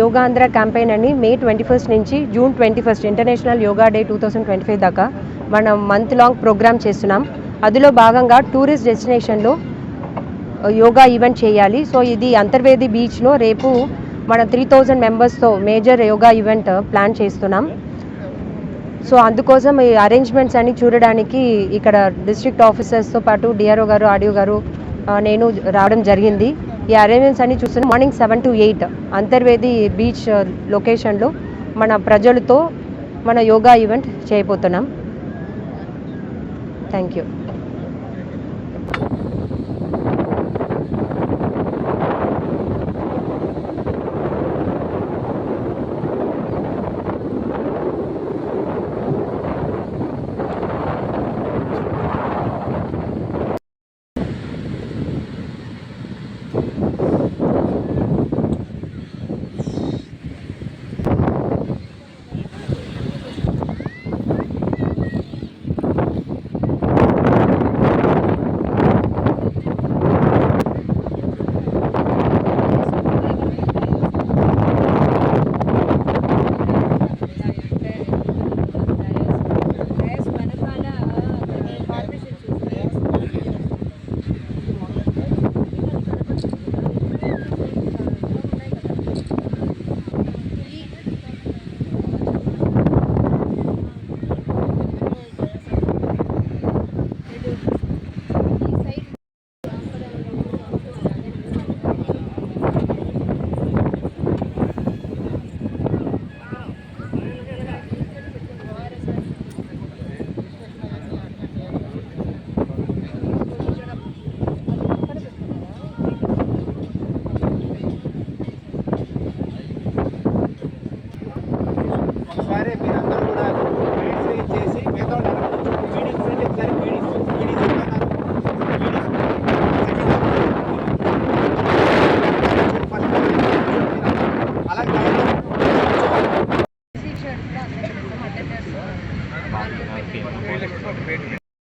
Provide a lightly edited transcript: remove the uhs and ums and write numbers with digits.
Yoga Andhra campaign అని మే 21 నుంచి June 21 international yoga day 2025 దాకా మనం మంత్ లాంగ్ ప్రోగ్రామ్ చేస్తున్నాం. అందులో భాగంగా టూరిస్ట్ డెస్టినేషన్లో యోగా ఈవెంట్ చేయాలి. సో ఇది అంతర్వేది బీచ్లో రేపు మన 3000 మెంబర్స్తో మేజర్ యోగా ఈవెంట్ ప్లాన్ చేస్తున్నాం. సో అందుకోసం ఈ అరేంజ్మెంట్స్ అన్ని చూడడానికి ఇక్కడ డిస్ట్రిక్ట్ ఆఫీసర్స్తో పాటు డిఆర్ఓ గారు, ఆర్డీఓ గారు, నేను రావడం జరిగింది. ఈ అరేంజ్మెంట్స్ అన్ని చూస్తున్నాం. మార్నింగ్ 7 to 8 అంతర్వేది బీచ్ లొకేషన్లో మన ప్రజలతో మన యోగా ఈవెంట్ చేయబోతున్నాం. Thank you.